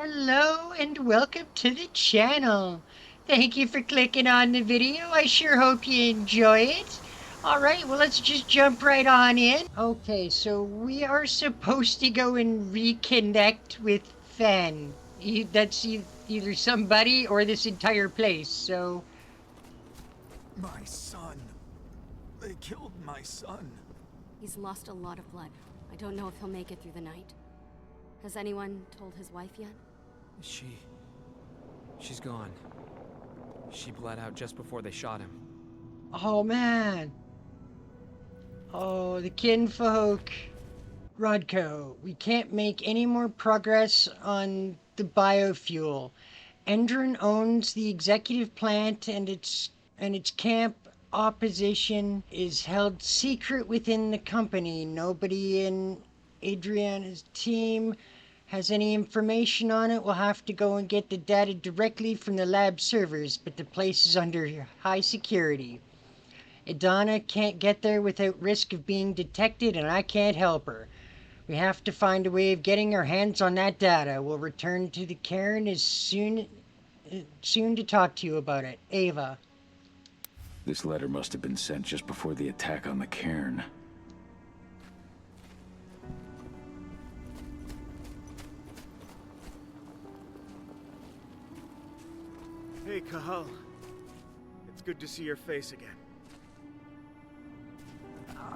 Hello and welcome to the channel. Thank you for clicking on the video. I sure hope you enjoy it. All right, well, let's just jump right on in. Okay, so we are supposed to go and reconnect with Fen. That's either somebody or this entire place, so... My son. They killed my son. He's lost a lot of blood. I don't know if he'll make it through the night. Has anyone told his wife yet? She's gone. She bled out just before they shot him. Oh, man. Oh, the kinfolk. Rodko, we can't make any more progress on the biofuel. Endron owns the executive plant and its camp opposition is held secret within the company. Nobody in Adriana's team has any information on it. We'll have to go and get the data directly from the lab servers, but the place is under high security. Adeana can't get there without risk of being detected, and I can't help her. We have to find a way of getting our hands on that data. We'll return to the cairn as soon to talk to you about it. Ava. This letter must have been sent just before the attack on the cairn. Hey, Cahal. It's good to see your face again.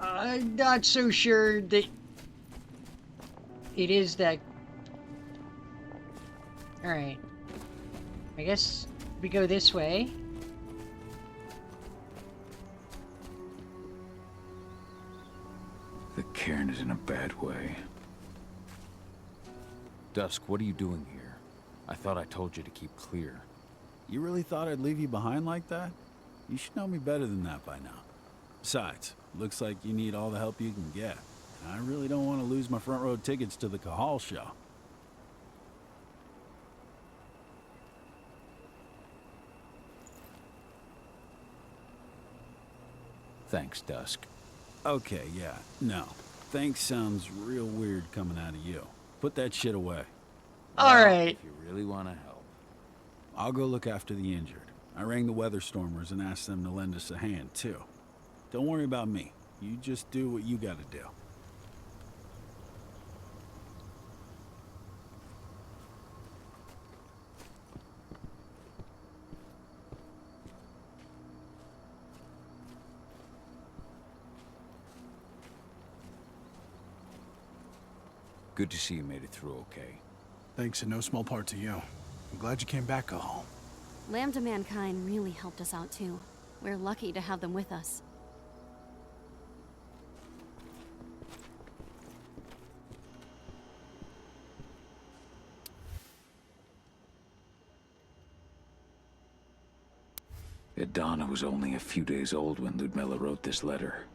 I'm not so sure that it is that... Alright. I guess we go this way. The cairn is in a bad way. Dusk, what are you doing here? I thought I told you to keep clear. You really thought I'd leave you behind like that? You should know me better than that by now. Besides, looks like you need all the help you can get. And I really don't want to lose my front row tickets to the Cahal show. Thanks, Dusk. Okay, yeah, no. Thanks sounds real weird coming out of you. Put that shit away. Alright. If you really want to help. I'll go look after the injured. I rang the weather stormers and asked them to lend us a hand, too. Don't worry about me. You just do what you gotta do. Good to see you made it through okay. Thanks in no small part to you. I'm glad you came back, Cahal. Lambda Mankind really helped us out too. We're lucky to have them with us. Adeana was only a few days old when Ludmilla wrote this letter.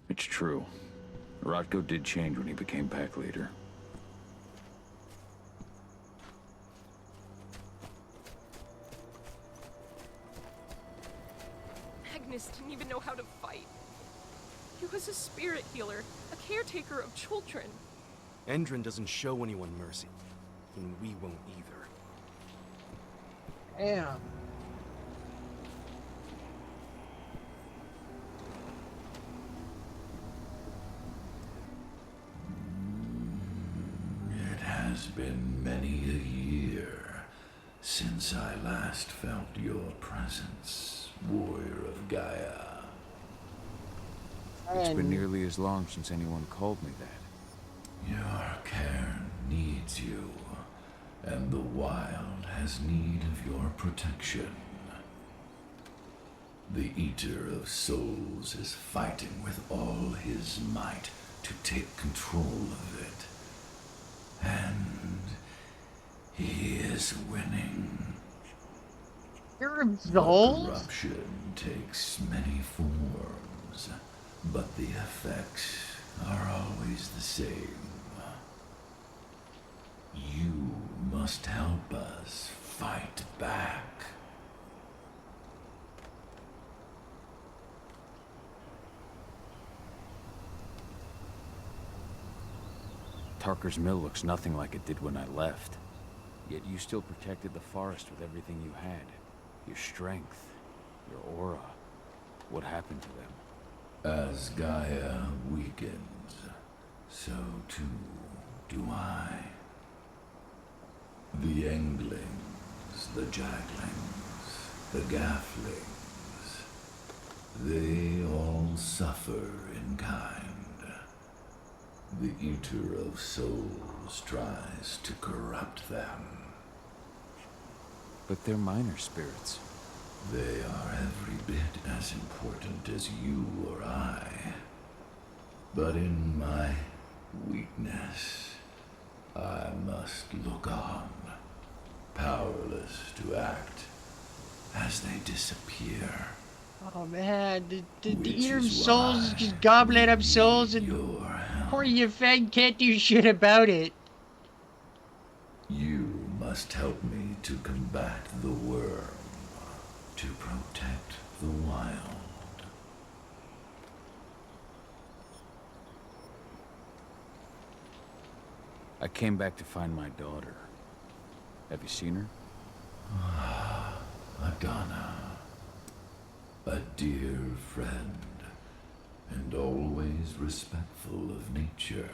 It's true. Rodko did change when he became pack leader. Magnus didn't even know how to fight. He was a spirit healer, a caretaker of children. Endron doesn't show anyone mercy, and we won't either. Damn. It has been many a year since I last felt your presence, warrior of Gaia. It's been nearly as long since anyone called me that. Your cairn needs you, and the wild has need of your protection. The Eater of Souls is fighting with all his might to take control of it. And he is winning. You're absolved? Corruption takes many forms, but the effects are always the same. You must help us fight back. Tarker's mill looks nothing like it did when I left. Yet you still protected the forest with everything you had. Your strength, your aura. What happened to them? As Gaia weakens, so too do I. The Younglings, the Jacklings, the Gafflings, they all suffer in kind. The Eater of Souls tries to corrupt them. But they're minor spirits. They are every bit as important as you or I. But in my weakness, I must look on, powerless to act as they disappear. Oh man, the Which Eater of is Souls is why just gobbling up we souls, need and your help. poor Yfen can't do shit about it. You must help me to combat the worm, to protect the wild. I came back to find my daughter. Have you seen her? Adeana, a dear friend, and always respectful of nature.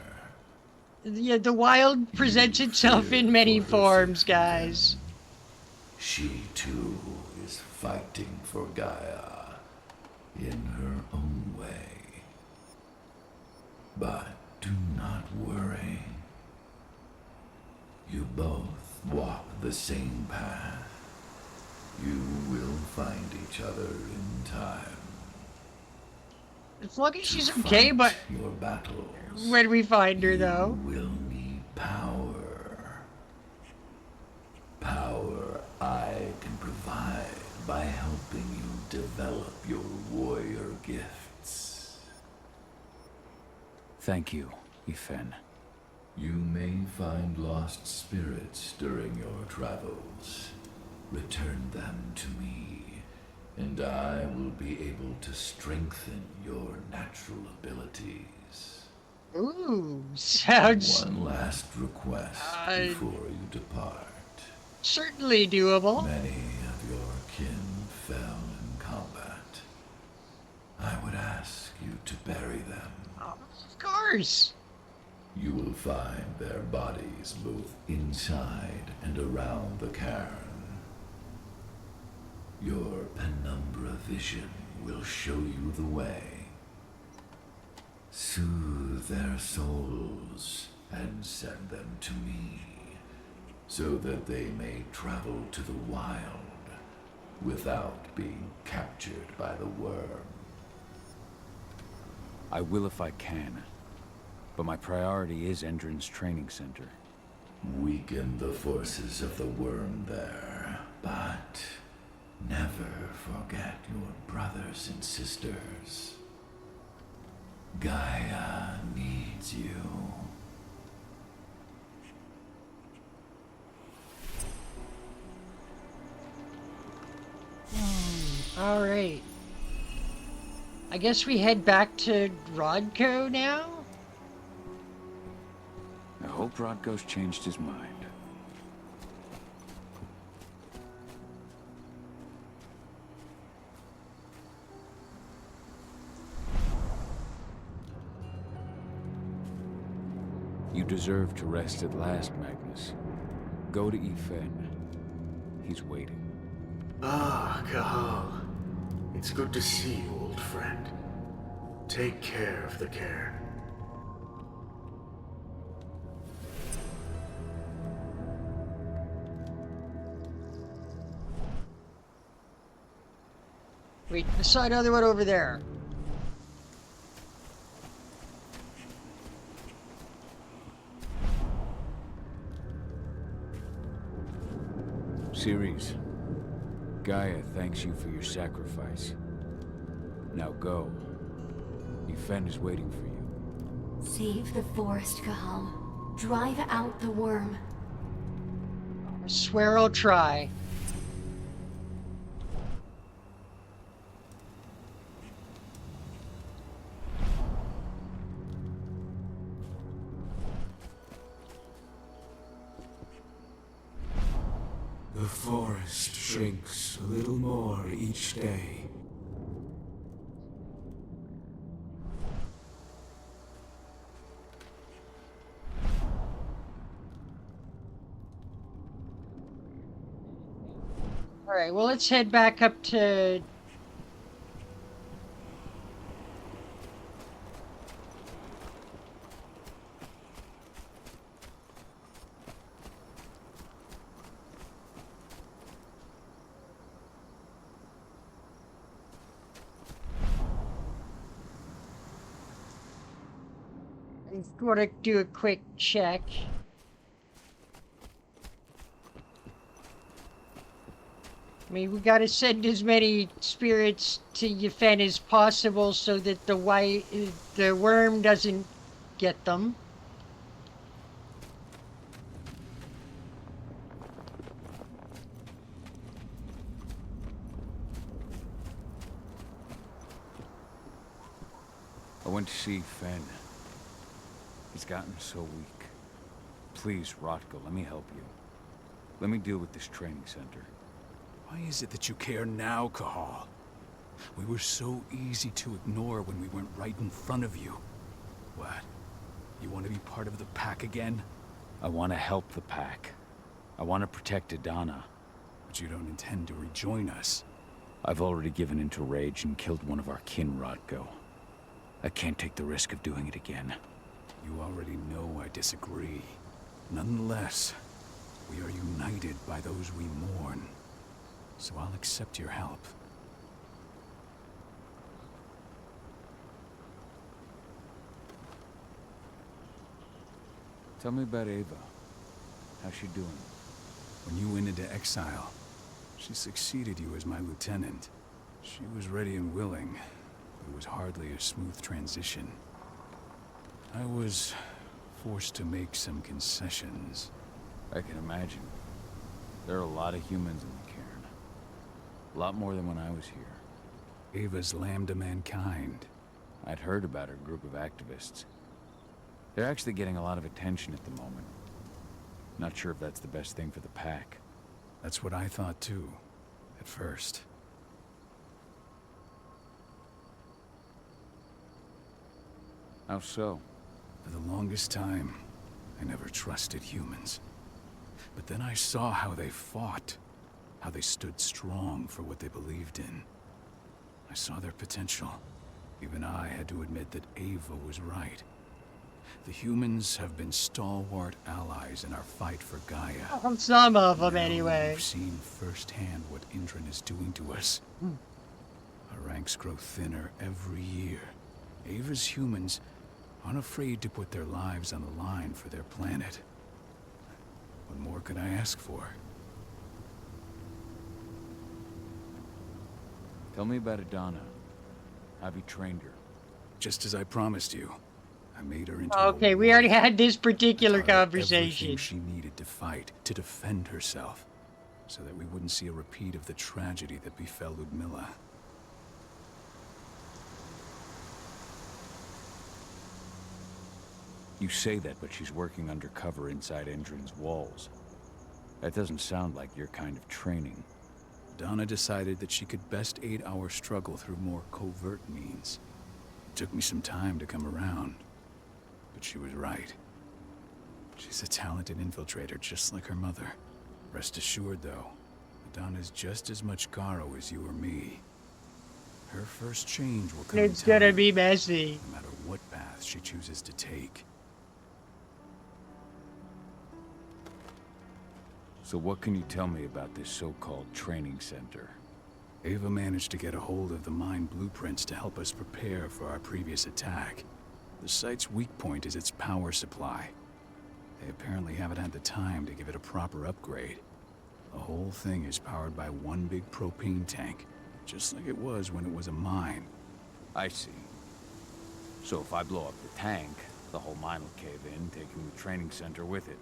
Yeah, the wild presents You itself fear in many for her forms, safety, guys. then. She too is fighting for Gaia in her own way. But do not worry. You both walk the same path. You will find each other in time. As long as To she's okay, fight but your battles, when we find her, though. you will need power. Power I can provide by helping you develop your warrior gifts. Thank you, Yfen. You may find lost spirits during your travels. Return them to me, and I will be able to strengthen your natural abilities. Ooh, sounds One last request before you depart. certainly doable. Many of your kin fell in combat. I would ask you to bury them. Oh, of course. You will find their bodies both inside and around the cairn. Your penumbra vision will show you the way. Soothe their souls and send them to me, so that they may travel to the wild without being captured by the worm. I will if I can. But my priority is Endron's training center. Weaken the forces of the worm there, but never forget your brothers and sisters. Gaia needs you. All right. I guess we head back to Rodco now? I hope Rodko's changed his mind. You deserve to rest at last, Magnus. Go to Yfen. He's waiting. Ah, Cahal. It's good to see you, old friend. Take care of the cairn. Wait, the side other one over there. Ceres, Gaia thanks you for your sacrifice. Now go. Yfen is waiting for you. Save the forest, Cahal. Drive out the worm. I swear I'll try. The forest shrinks a little more each day. Alright, well, let's head back up to... I want to do a quick check. I mean, we gotta send as many spirits to Yfen as possible so that the worm doesn't get them. I went to see Fen. He's gotten so weak. Please, Rotko, let me help you. Let me deal with this training center. Why is it that you care now, Cahal? We were so easy to ignore when we went right in front of you. What? You want to be part of the pack again? I want to help the pack. I want to protect Adeana. But you don't intend to rejoin us. I've already given in to rage and killed one of our kin, Rotko. I can't take the risk of doing it again. You already know I disagree. Nonetheless, we are united by those we mourn. So I'll accept your help. Tell me about Ava. How's she doing? When you went into exile, she succeeded you as my lieutenant. She was ready and willing, but it was hardly a smooth transition. I was forced to make some concessions. I can imagine. There are a lot of humans in the cairn. A lot more than when I was here. Ava's lamb to mankind. I'd heard about her group of activists. They're actually getting a lot of attention at the moment. Not sure if that's the best thing for the pack. That's what I thought too, at first. How so? For the longest time, I never trusted humans. But then I saw how they fought, how they stood strong for what they believed in. I saw their potential. Even I had to admit that Ava was right. The humans have been stalwart allies in our fight for Gaia. Some of them, Now anyway. we've seen firsthand what Endron is doing to us. Our ranks grow thinner every year. Ava's humans aren't afraid to put their lives on the line for their planet. What more could I ask for? Tell me about Adeana. Have you trained her? Just as I promised you, I made her into Okay, a we already warrior. had this particular I taught her conversation. everything she needed to fight, to defend herself, so that we wouldn't see a repeat of the tragedy that befell Ludmilla. You say that, but she's working undercover inside Endron's walls. That doesn't sound like your kind of training. Donna decided that she could best aid our struggle through more covert means. It took me some time to come around, but she was right. She's a talented infiltrator, just like her mother. Rest assured, though, Donna's just as much Garo as you or me. Her first change will come in It's gonna time, be messy. no matter what path she chooses to take. So what can you tell me about this so-called training center? Ava managed to get a hold of the mine blueprints to help us prepare for our previous attack. The site's weak point is its power supply. They apparently haven't had the time to give it a proper upgrade. The whole thing is powered by one big propane tank, just like it was when it was a mine. I see. So if I blow up the tank, the whole mine will cave in, taking the training center with it.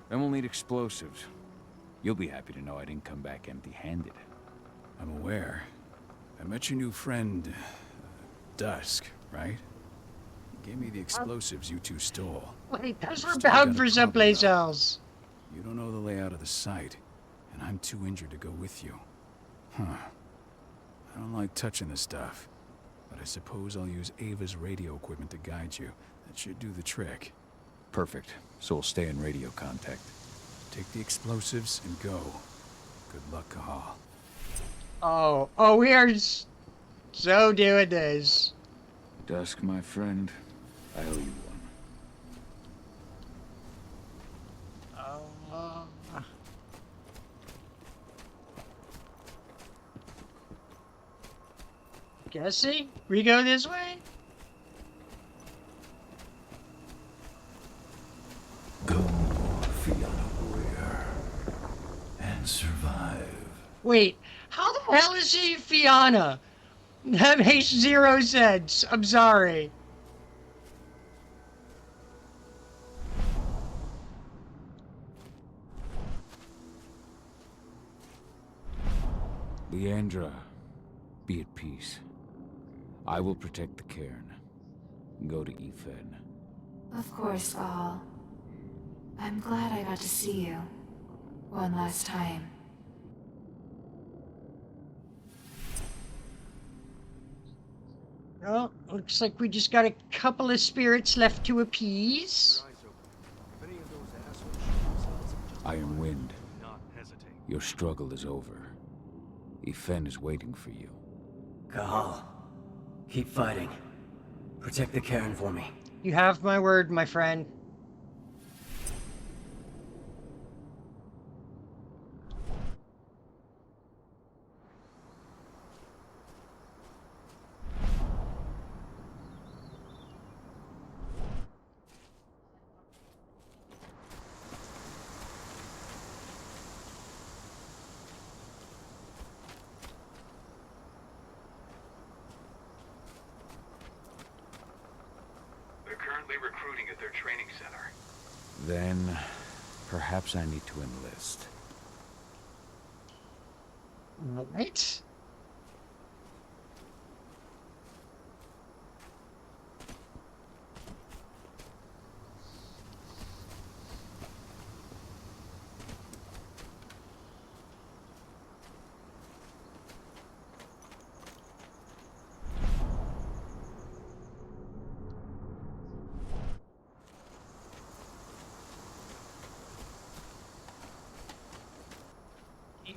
Then we'll need explosives. You'll be happy to know I didn't come back empty-handed. I'm aware. I met your new friend, Dusk, right? He gave me the explosives you two stole. Wait, those were Still bound got a for problem, someplace though. else. You don't know the layout of the site, and I'm too injured to go with you. Huh. I don't like touching this stuff, but I suppose I'll use Ava's radio equipment to guide you. That should do the trick. Perfect. So we'll stay in radio contact. Take the explosives and go. Good luck, Cahal. Oh, we are so doing this. Dusk, my friend, I owe you one. Guessing? We go this way? Go, Fiona Warrior, and survive. Wait, how the hell is he Fiona? That makes zero sense. I'm sorry. Leandra, be at peace. I will protect the cairn. Go to Yfen. Of course, Cahal. I'm glad I got to see you. One last time. Well, looks like we just got a couple of spirits left to appease. Iron Wind, your struggle is over. Yfen is waiting for you. Cahal, keep fighting. Protect the cairn for me. You have my word, my friend. Recruiting at their training center. Then, perhaps I need to enlist. What?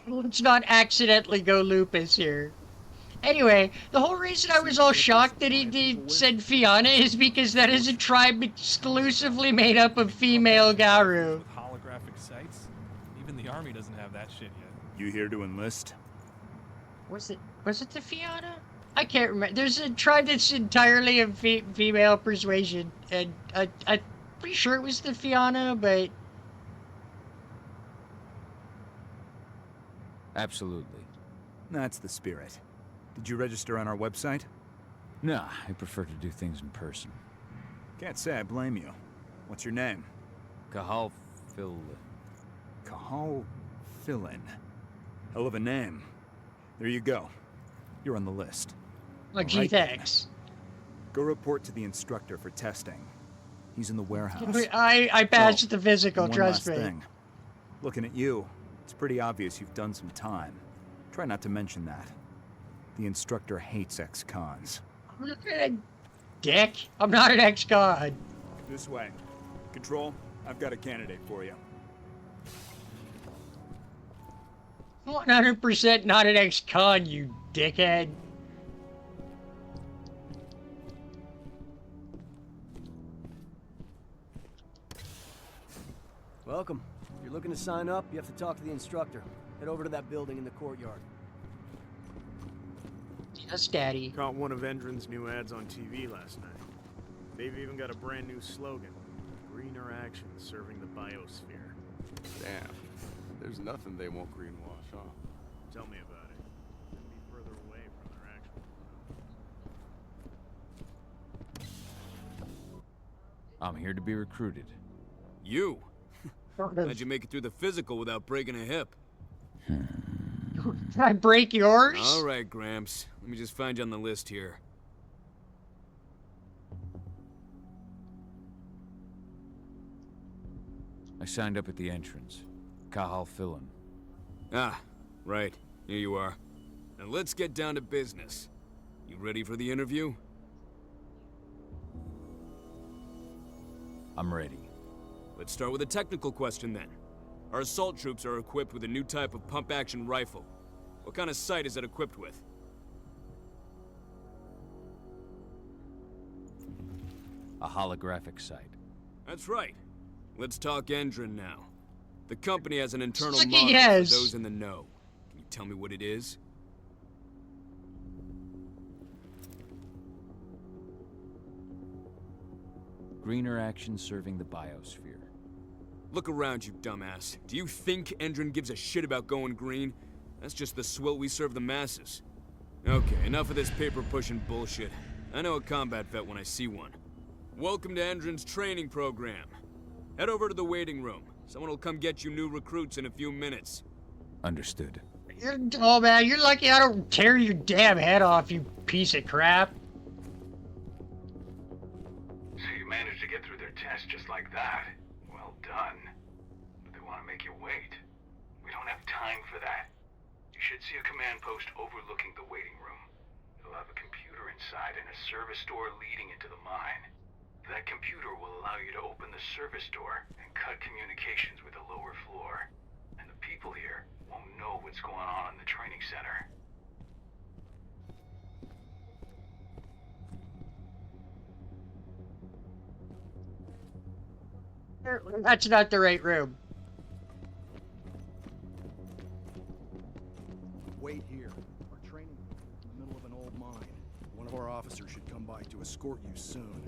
Let's not accidentally go lupus here. Anyway, the whole reason I was all shocked that he said Fiona is because that is a tribe exclusively made up of female Garu. With holographic sights? Even the army doesn't have that shit yet. You here to enlist? Was it the Fiona? I can't remember. There's a tribe that's entirely of female persuasion, and I'm pretty sure it was the Fiona, but... Absolutely. That's the spirit. Did you register on our website? Nah, I prefer to do things in person. Can't say I blame you. What's your name? Cahal Phil... Cahal Fill-In. Hell of a name. There you go. You're on the list. Oh, gee, thanks. Go report to the instructor for testing. He's in the warehouse. I passed the physical, trust me. Thing. Looking at you, it's pretty obvious you've done some time. Try not to mention that. The instructor hates ex-cons. I'm not a dick. I'm not an ex-con. This way. Control, I've got a candidate for you. 100% not an ex-con, you dickhead. Welcome. If you're looking to sign up, you have to talk to the instructor. Head over to that building in the courtyard. Yes, Daddy. Caught one of Endron's new ads on TV last night. They've even got a brand new slogan. Greener action serving the biosphere. Damn. There's nothing they won't greenwash, huh? Tell me about it. Couldn't be further away from their actual... I'm here to be recruited. You? How'd you make it through the physical without breaking a hip? Can I break yours? All right, Gramps. Let me just find you on the list here. I signed up at the entrance. Cahal Fill-In. Ah, right. Here you are. Now let's get down to business. You ready for the interview? I'm ready. Let's start with a technical question then. Our assault troops are equipped with a new type of pump-action rifle. What kind of sight is it equipped with? A holographic sight. That's right. Let's talk Endron now. The company has an internal Sucky model yes. for those in the know. Can you tell me what it is? Greener action serving the biosphere. Look around, you dumbass. Do you think Endron gives a shit about going green? That's just the swill we serve the masses. Okay, enough of this paper-pushing bullshit. I know a combat vet when I see one. Welcome to Endron's training program. Head over to the waiting room. Someone will come get you new recruits in a few minutes. Understood. Oh man, you're lucky I don't tear your damn head off, you piece of crap. So you managed to get through their test just like that. Well done. But they want to make you wait. We don't have time for that. You should see a command post overlooking the waiting room. It'll have a computer inside and a service door leading into the mine. That computer will allow you to open the service door and cut communications with the lower floor. And the people here won't know what's going on in the training center. That's not the right room. Wait here. Our training is in the middle of an old mine. One of our officers should come by to escort you soon.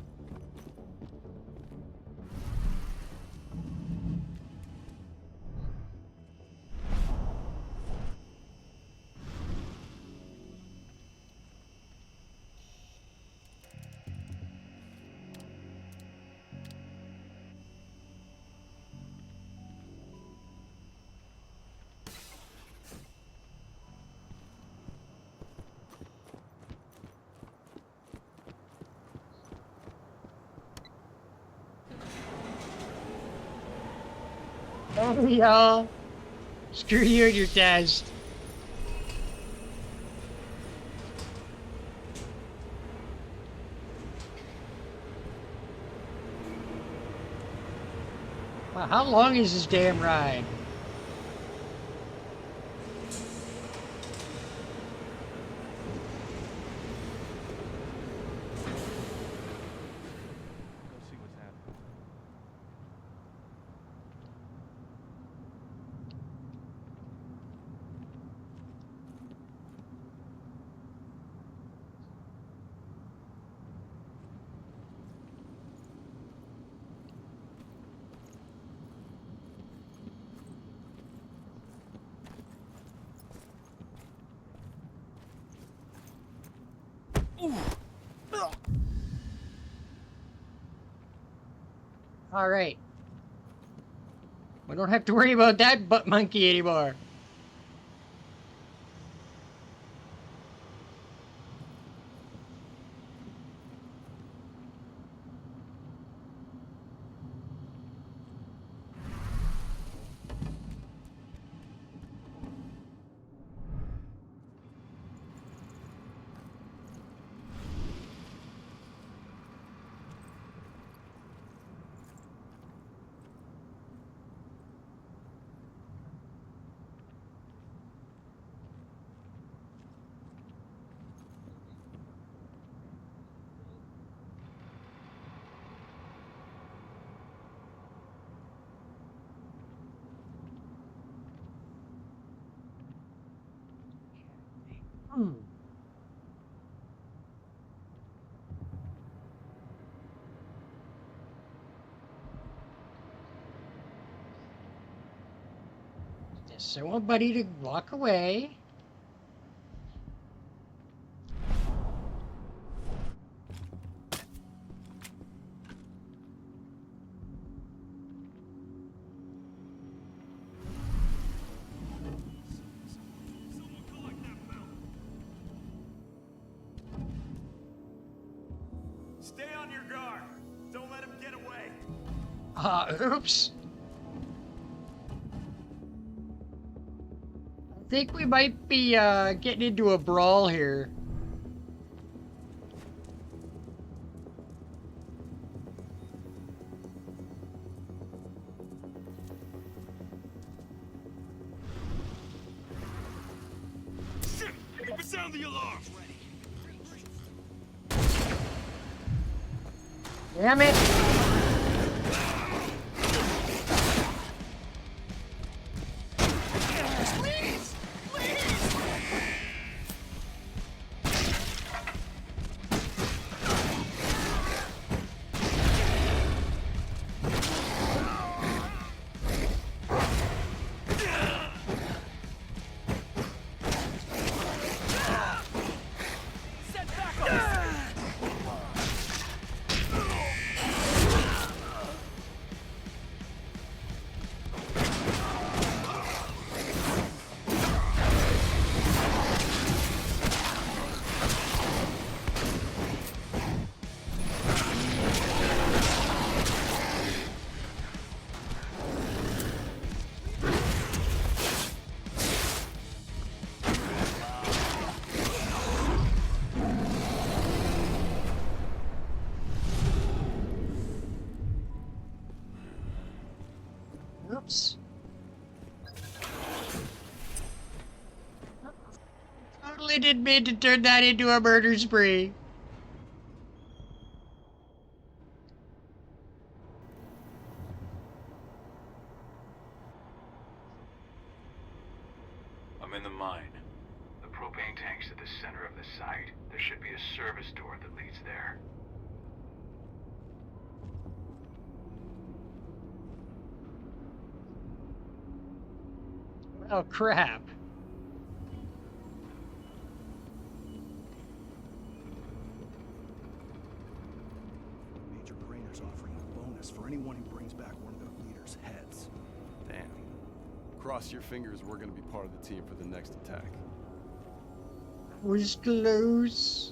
Oh, y'all. Screw you and your test. Wow, how long is this damn ride? All right. We don't have to worry about that butt monkey anymore. Just I want Buddy to walk away. Stay on your guard. Don't let him get away. Oops. think we might be getting into a brawl here. Sound the alarm! Damn it! Please! Please! Oops. Totally didn't mean to turn that into a murder spree. I'm in the mine. The propane tank's at the center of the site. There should be a service door that leads there. Oh, crap. Major Grainer's offering a bonus for anyone who brings back one of their leaders' heads. Damn. Cross your fingers we're gonna be part of the team for the next attack. Was close.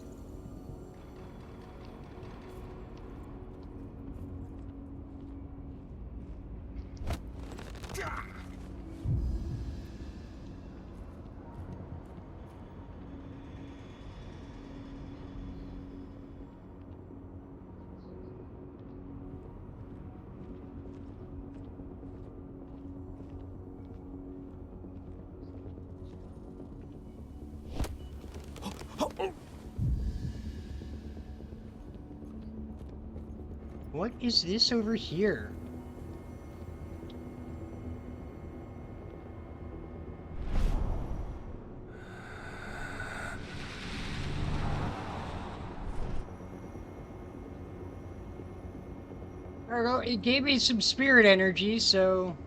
What is this over here? I don't know, it gave me some spirit energy, so...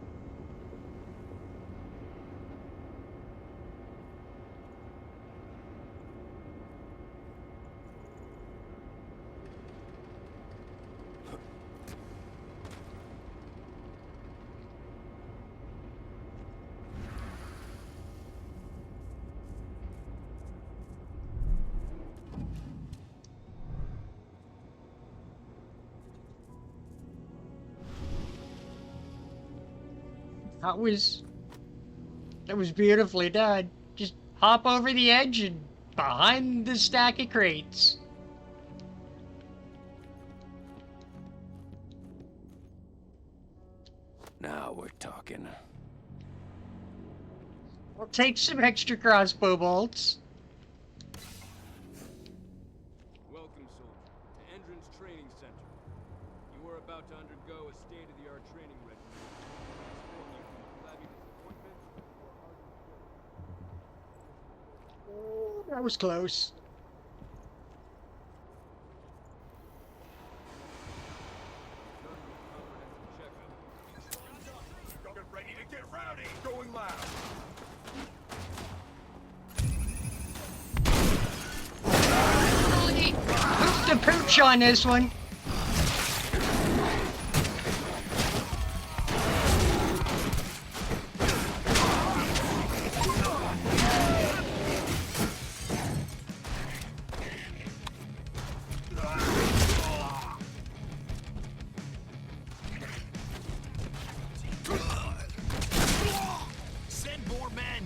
That was beautifully done. Just hop over the edge and behind the stack of crates. Now we're talking. I'll take some extra crossbow bolts. Welcome, soldier, to Endron's training center. You are about to undergo a state-of-the-art training regimen. Transform you from flabby disappointment or ardent Oh, that was close. Get ready to get rowdy! Going loud! Poop the pooch on this one. Send more men!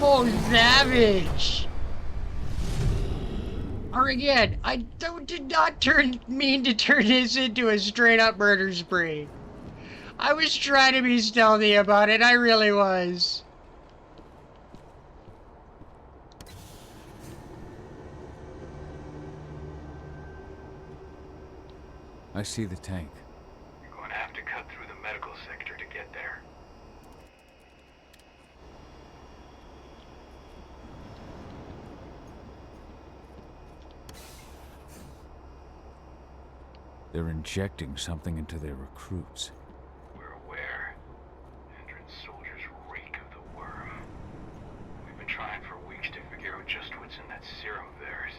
Oh, savage! Or again, did not mean to turn this into a straight-up murder spree. I was trying to be stealthy about it, I really was. I see the tank. You're going to have to cut through the medical sector to get there. They're injecting something into their recruits. We're aware. Endron's soldiers reek of the worm. We've been trying for weeks to figure out just what's in that serum of theirs.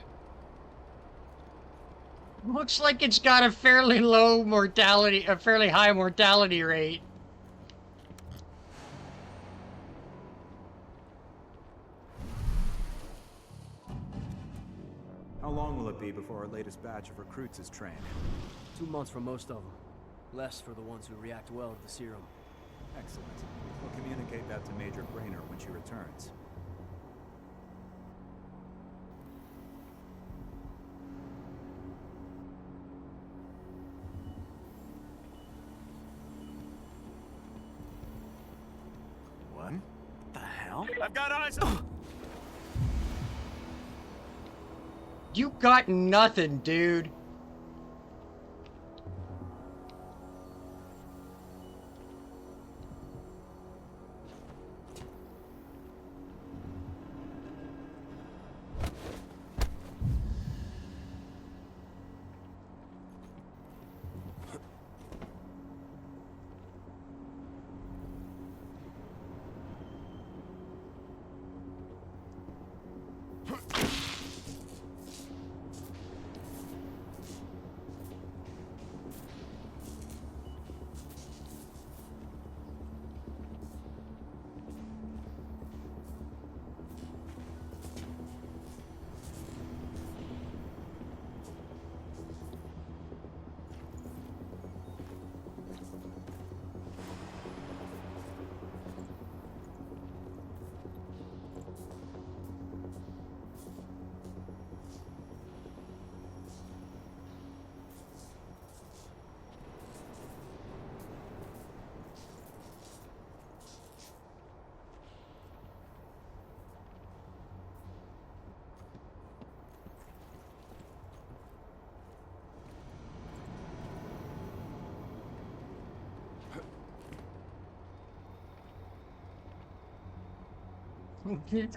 Looks like it's got a fairly low mortality, a fairly high mortality rate. How long will it be before our latest batch of recruits is trained? 2 months for most of them. Less for the ones who react well to the serum. Excellent. We'll communicate that to Major Grainer when she returns. What the hell? I've got eyes on... You got nothing, dude.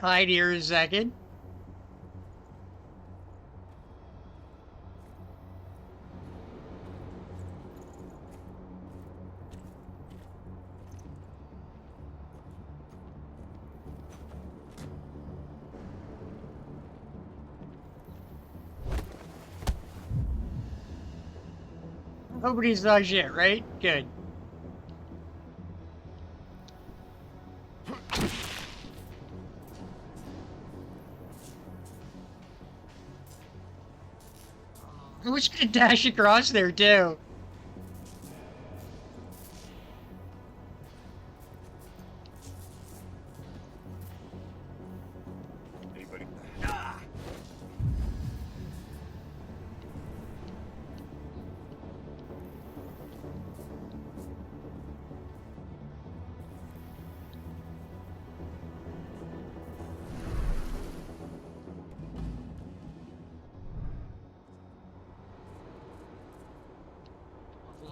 Hide here a second. Nobody saw shit, right? Good. I was gonna dash across there too. Anybody?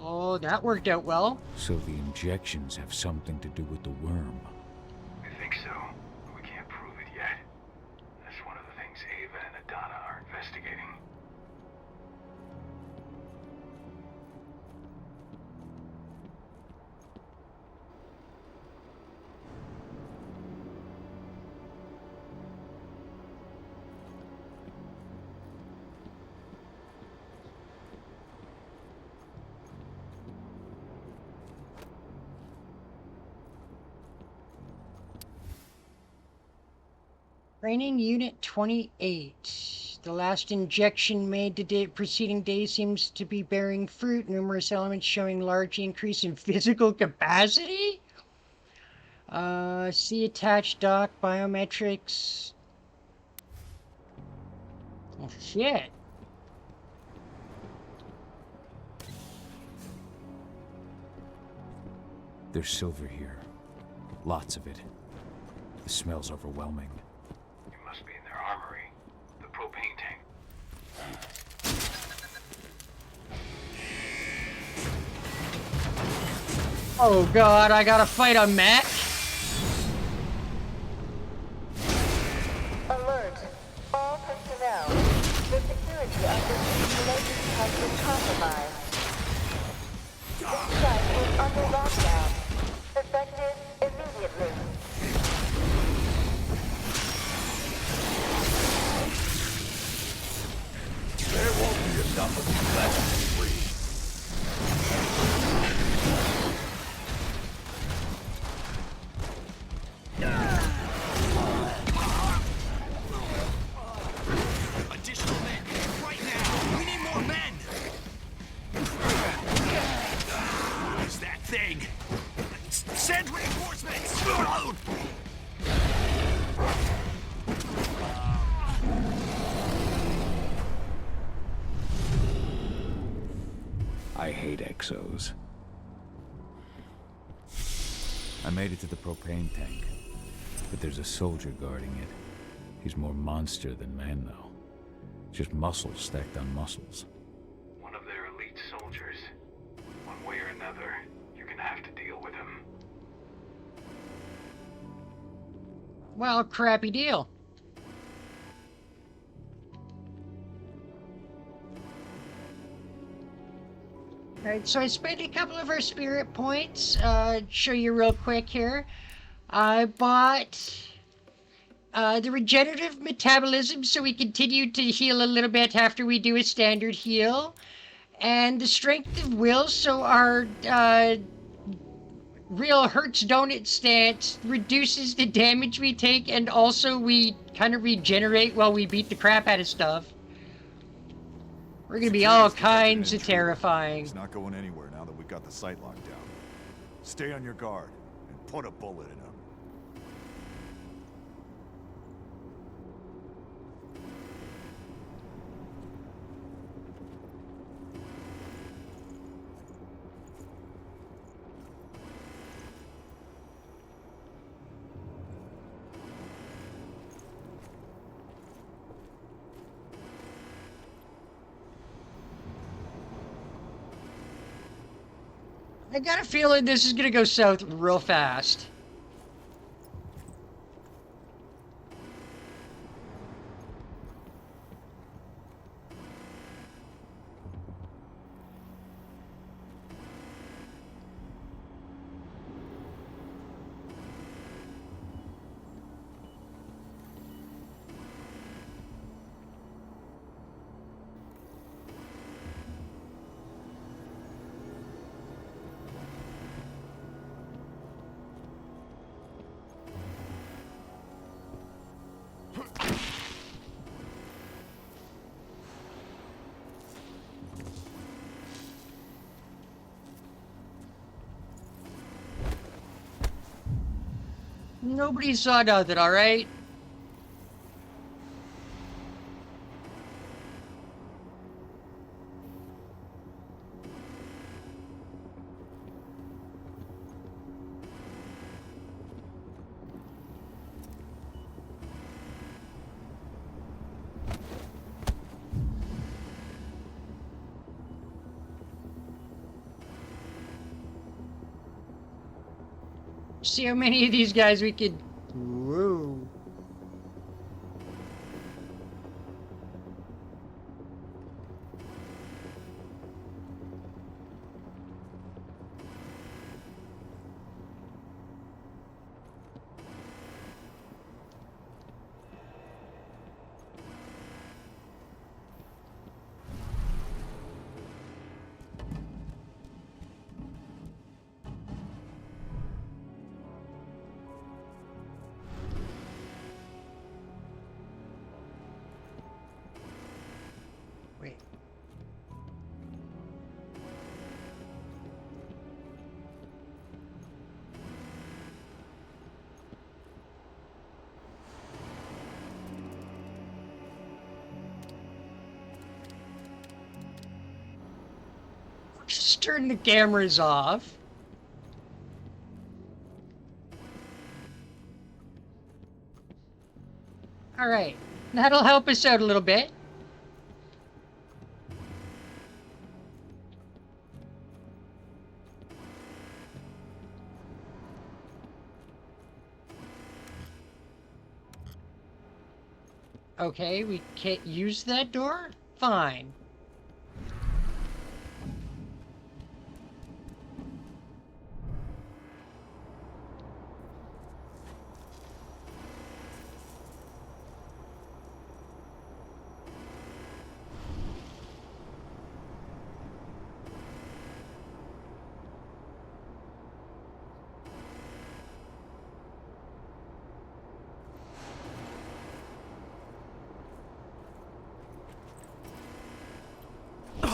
Oh, that worked out well. So the injections have something to do with the worm. We think so, but we can't prove it yet. That's one of the things Yfen and Adeana are investigating. Training Unit 28. The last injection made the preceding day seems to be bearing fruit. Numerous elements showing large increase in physical capacity. See attached doc, biometrics. Oh, shit. There's silver here. Lots of it. The smell's overwhelming. It must be in their armory. The propane tank. Oh god, I gotta fight a mech? Alert. All personnel. The security of this installation has been compromised. This site is under lockdown. Effective immediately. There won't be enough of you left to free. Additional men, right now! We need more men! What is that thing? Send reinforcements! I hate exos. I made it to the propane tank, but there's a soldier guarding it. He's more monster than man, though. Just muscles stacked on muscles. One of their elite soldiers. One way or another, you're gonna have to deal with him. Well, crappy deal. Alright, so I spent a couple of our spirit points. Show you real quick here. I bought the regenerative metabolism so we continue to heal a little bit after we do a standard heal. And the strength of will so our real hurts donut stance reduces the damage we take, and also we kind of regenerate while we beat the crap out of stuff. We're gonna be all kinds of terrifying. He's not going anywhere now that we've got the site locked down. Stay on your guard and put a bullet in him. I got a feeling this is gonna go south real fast. Nobody saw nothing, alright? See how many of these guys we could... Whoa. Let's turn the cameras off. Alright, that'll help us out a little bit. Okay, we can't use that door? Fine.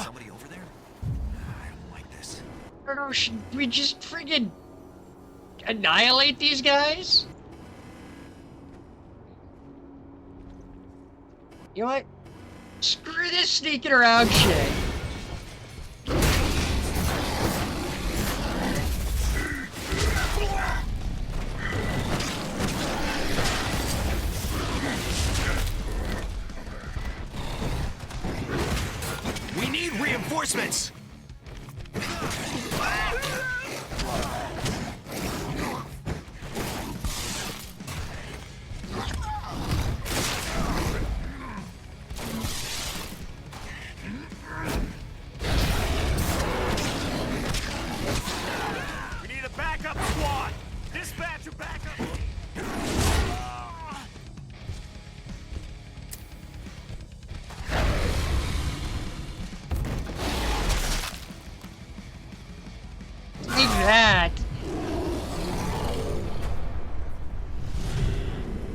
Somebody over there? I don't like this. I don't know, should we just friggin' annihilate these guys? You know what? Screw this sneaking around shit. We need reinforcements! We need a backup squad! Dispatch a backup! Take that.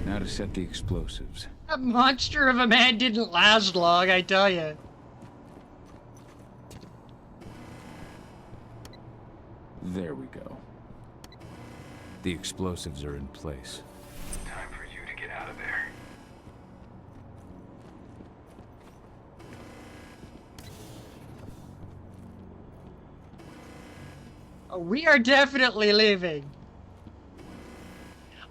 Now to set the explosives. That monster of a man didn't last long, I tell you. There we go. The explosives are in place. Time for you to get out of there. Oh, we are definitely leaving.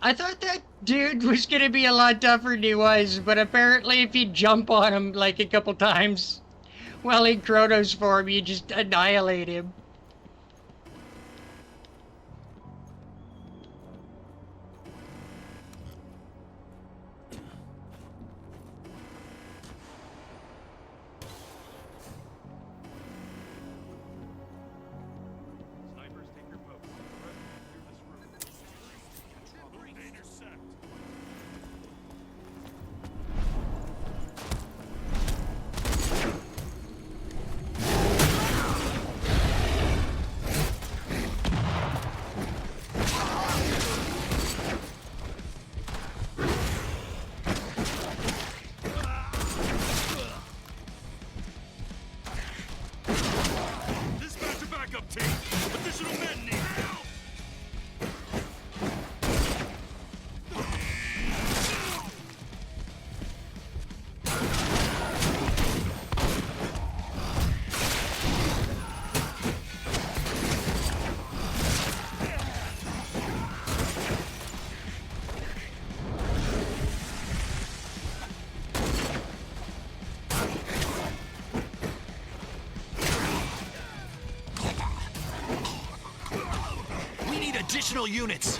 I thought that dude was gonna be a lot tougher than he was, but apparently if you jump on him like a couple times while in Chronos form, you just annihilate him. Dispatch a backup team! Additional men needed! We need additional units!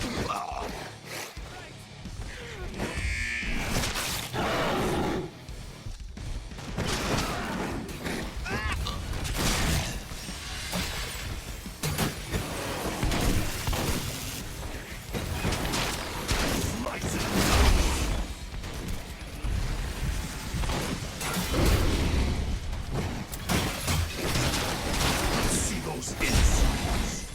See those insults!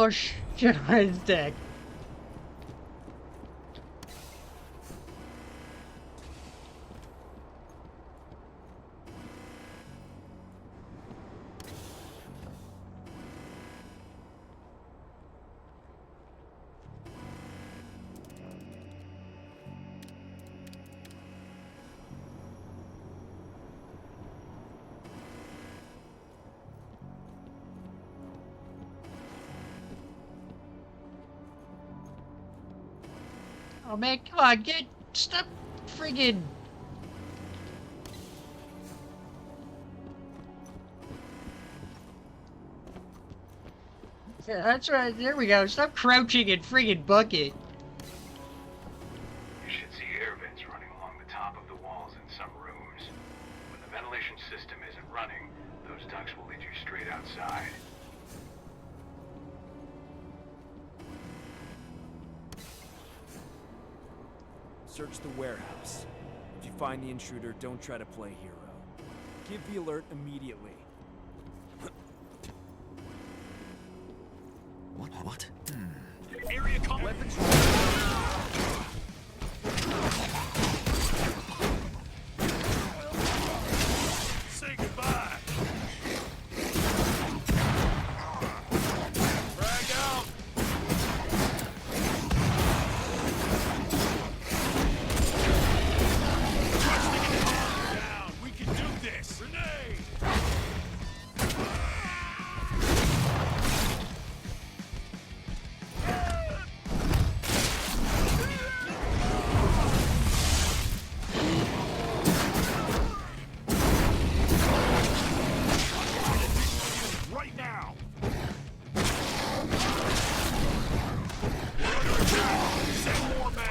Oh, shit on his deck. Oh man, come on, stop friggin'. Yeah, that's right, there we go. Stop crouching in friggin' bucket. You should see air vents running along the top of the walls in some rooms. When the ventilation system isn't running, those ducts will lead you straight outside. Search the warehouse. If you find the intruder, don't try to play hero. Give the alert immediately. What? Area weapons. Say goodbye. Frag out. Down. We can do this. Grenade. Right now. We're under attack. Send more men.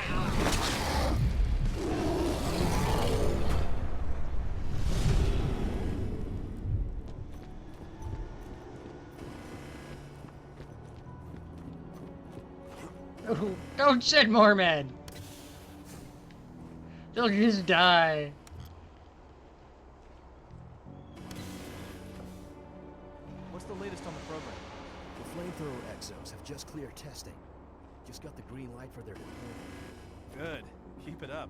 Oh, don't send more men. They'll just die. What's the latest on the program? The flamethrower exos have just cleared testing. Just got the green light for their deployment. Good. Keep it up.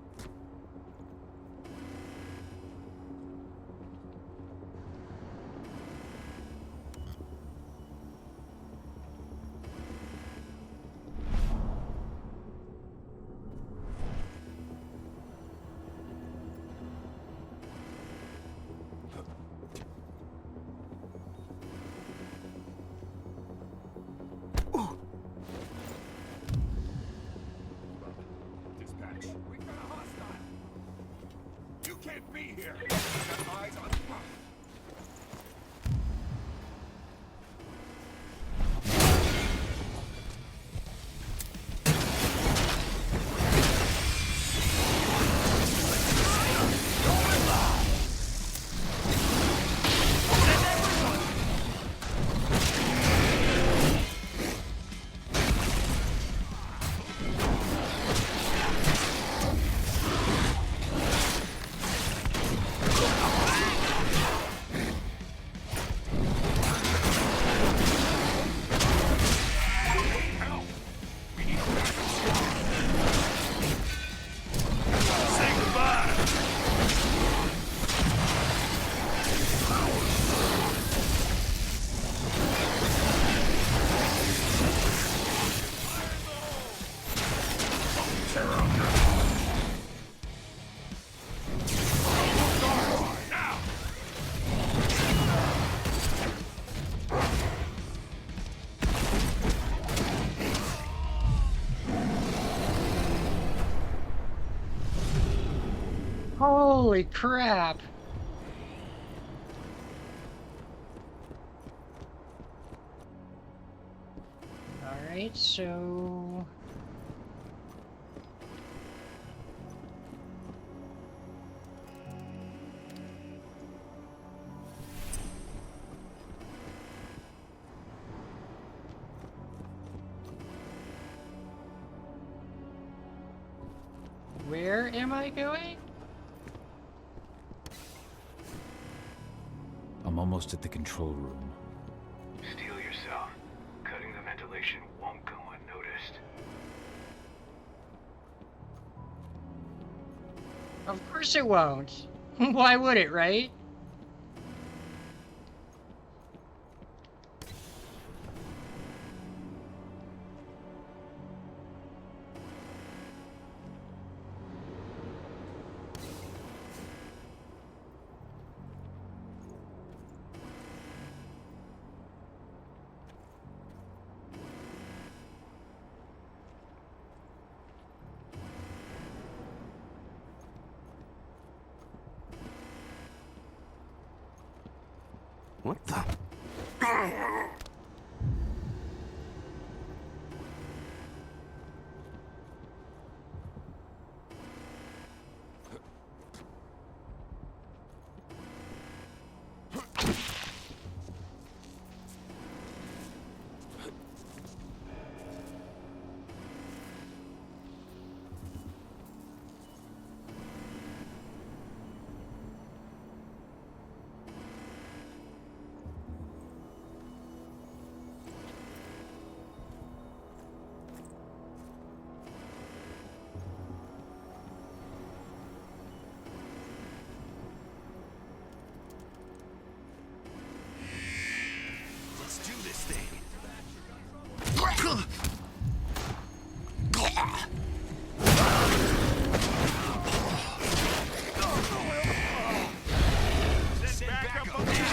Dispatch. We've got a hostile. You can't be here. We've got eyes on. Holy crap. Alright, so... Where am I going? I'm almost at the control room. Steel yourself. Cutting the ventilation Of course it won't. Why would it, right? What the? Let's do this thing. Send backup immediately.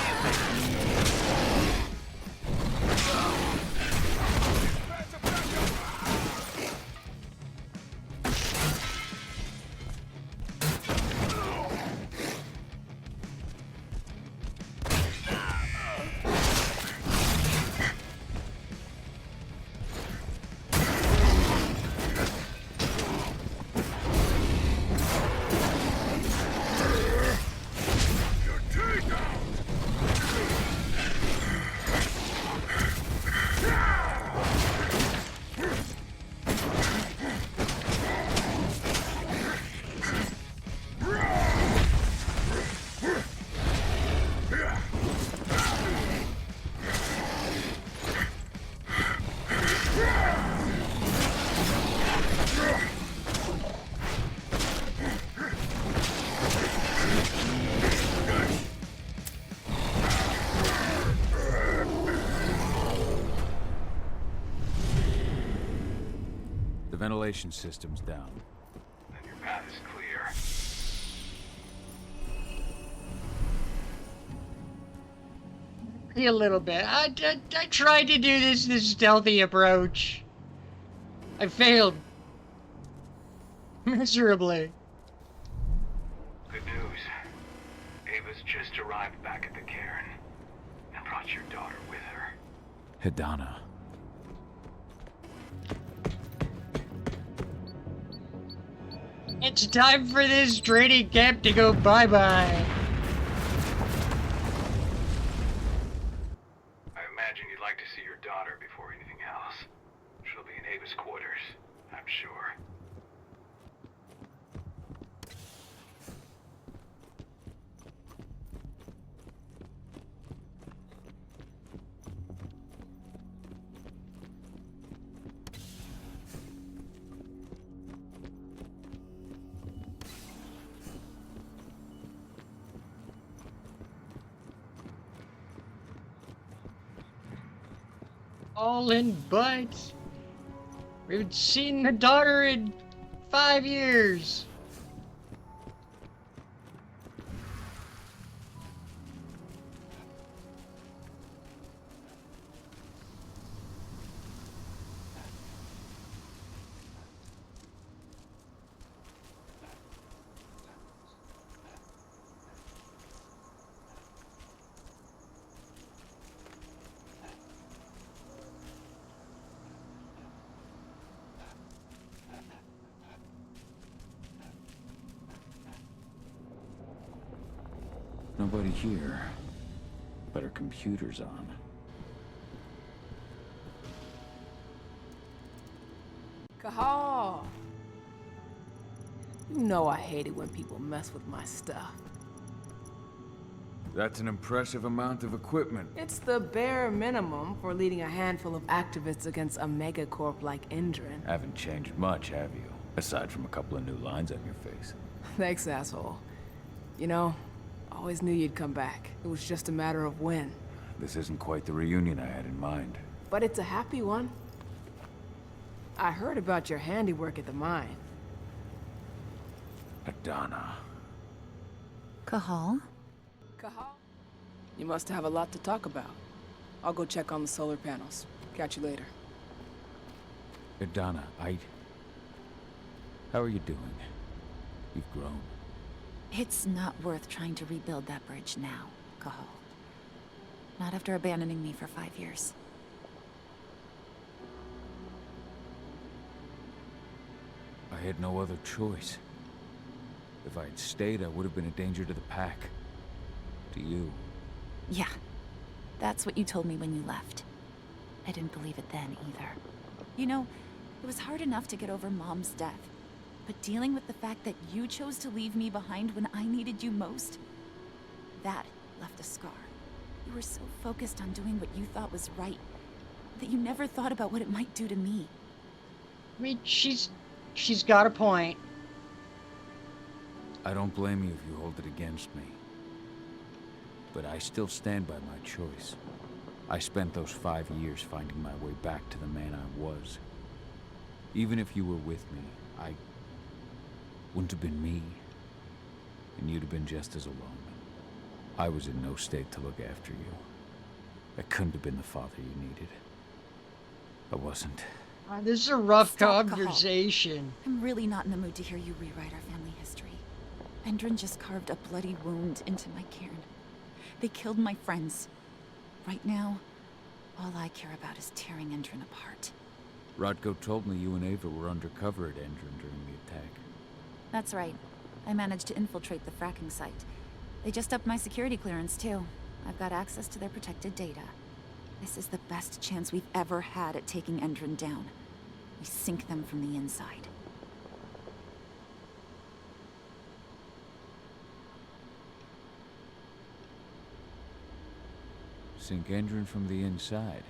The ventilation system's down. Then your path is clear. A little bit. I tried to do this stealthy approach. I failed. Miserably. Good news. Ava's just arrived back at the cairn and brought your daughter with her. Adeana. It's time for this training camp to go bye-bye. I imagine you'd like to see your daughter before anything else. She'll be in Ava's quarters, I'm sure. All in but we haven't seen the daughter in 5 years. Nobody here. But her computer's on. Cahal! You know I hate it when people mess with my stuff. That's an impressive amount of equipment. It's the bare minimum for leading a handful of activists against a megacorp like Endron. Haven't changed much, have you? Aside from a couple of new lines on your face. Thanks, asshole. You know, always knew you'd come back. It was just a matter of when. This isn't quite the reunion I had in mind. But it's a happy one. I heard about your handiwork at the mine. Adeana. Cahal? Cahal? You must have a lot to talk about. I'll go check on the solar panels. Catch you later. Adeana, how are you doing? You've grown. It's not worth trying to rebuild that bridge now, Cahal. Not after abandoning me for 5 years. I had no other choice. If I had stayed, I would have been a danger to the pack. To you. Yeah. That's what you told me when you left. I didn't believe it then, either. You know, it was hard enough to get over Mom's death. But dealing with the fact that you chose to leave me behind when I needed you most, that left a scar. You were so focused on doing what you thought was right, that you never thought about what it might do to me. I mean, she's got a point. I don't blame you if you hold it against me. But I still stand by my choice. I spent those 5 years finding my way back to the man I was. Even if you were with me, I wouldn't have been me. And you'd have been just as alone. I was in no state to look after you. I couldn't have been the father you needed. I wasn't. This is a rough Stop, conversation. Cahal. I'm really not in the mood to hear you rewrite our family history. Endron just carved a bloody wound into my cairn. They killed my friends. Right now, all I care about is tearing Endron apart. Rodko told me you and Ava were undercover at Endron during the attack. That's right. I managed to infiltrate the fracking site. They just upped my security clearance, too. I've got access to their protected data. This is the best chance we've ever had at taking Endron down. We sink them from the inside. Sink Endron from the inside?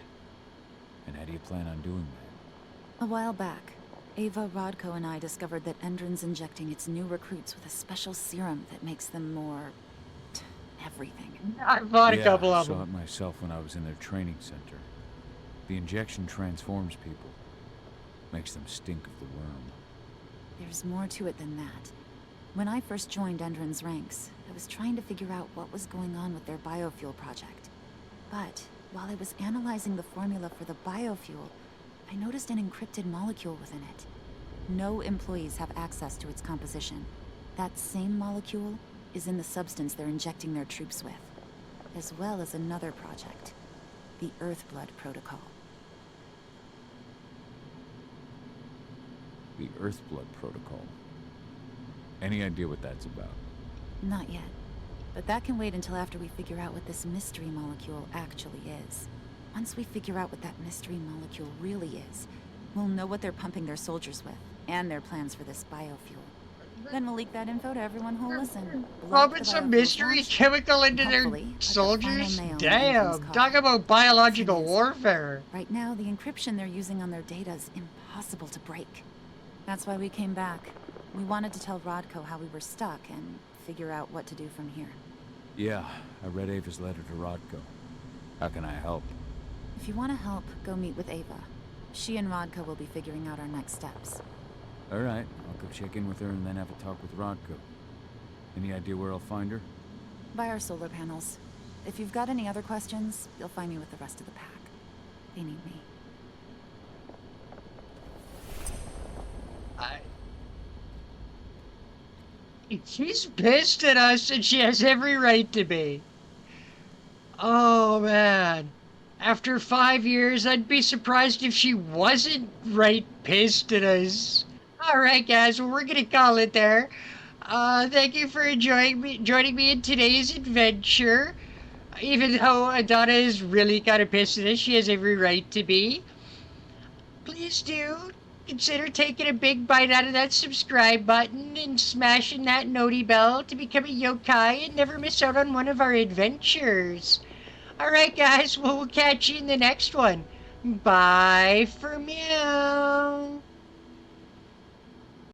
And how do you plan on doing that? A while back, Ava, Rodko, and I discovered that Endron's injecting its new recruits with a special serum that makes them more... everything. I bought a couple of I saw them. it myself when I was in their training center. The injection transforms people. Makes them stink of the worm. There's more to it than that. When I first joined Endron's ranks, I was trying to figure out what was going on with their biofuel project. But while I was analyzing the formula for the biofuel, I noticed an encrypted molecule within it. No employees have access to its composition. That same molecule is in the substance they're injecting their troops with, as well as another project, the Erathblood Protocol. The Erathblood Protocol. Any idea what that's about? Not yet. But that can wait until after we figure out what this mystery molecule actually is. Once we figure out what that mystery molecule really is, we'll know what they're pumping their soldiers with, and their plans for this biofuel. Then we'll leak that info to everyone who'll listen. Pumping some mystery chemical into their soldiers? Damn, talk about biological warfare. Right now, the encryption they're using on their data is impossible to break. That's why we came back. We wanted to tell Rodko how we were stuck and figure out what to do from here. Yeah, I read Ava's letter to Rodko. How can I help? If you want to help, go meet with Ava. She and Rodko will be figuring out our next steps. Alright, I'll go check in with her and then have a talk with Rodko. Any idea where I'll find her? By our solar panels. If you've got any other questions, you'll find me with the rest of the pack. They need me. She's pissed at us, and she has every right to be. Oh, man. After 5 years, I'd be surprised if she wasn't right pissed at us. Alright, guys, well, we're gonna call it there. Thank you for joining me in today's adventure. Even though Adeana is really kind of pissed at us, she has every right to be. Please do consider taking a big bite out of that subscribe button and smashing that noti bell to become a yokai and never miss out on one of our adventures. Alright guys, well, we'll catch you in the next one. Bye for now.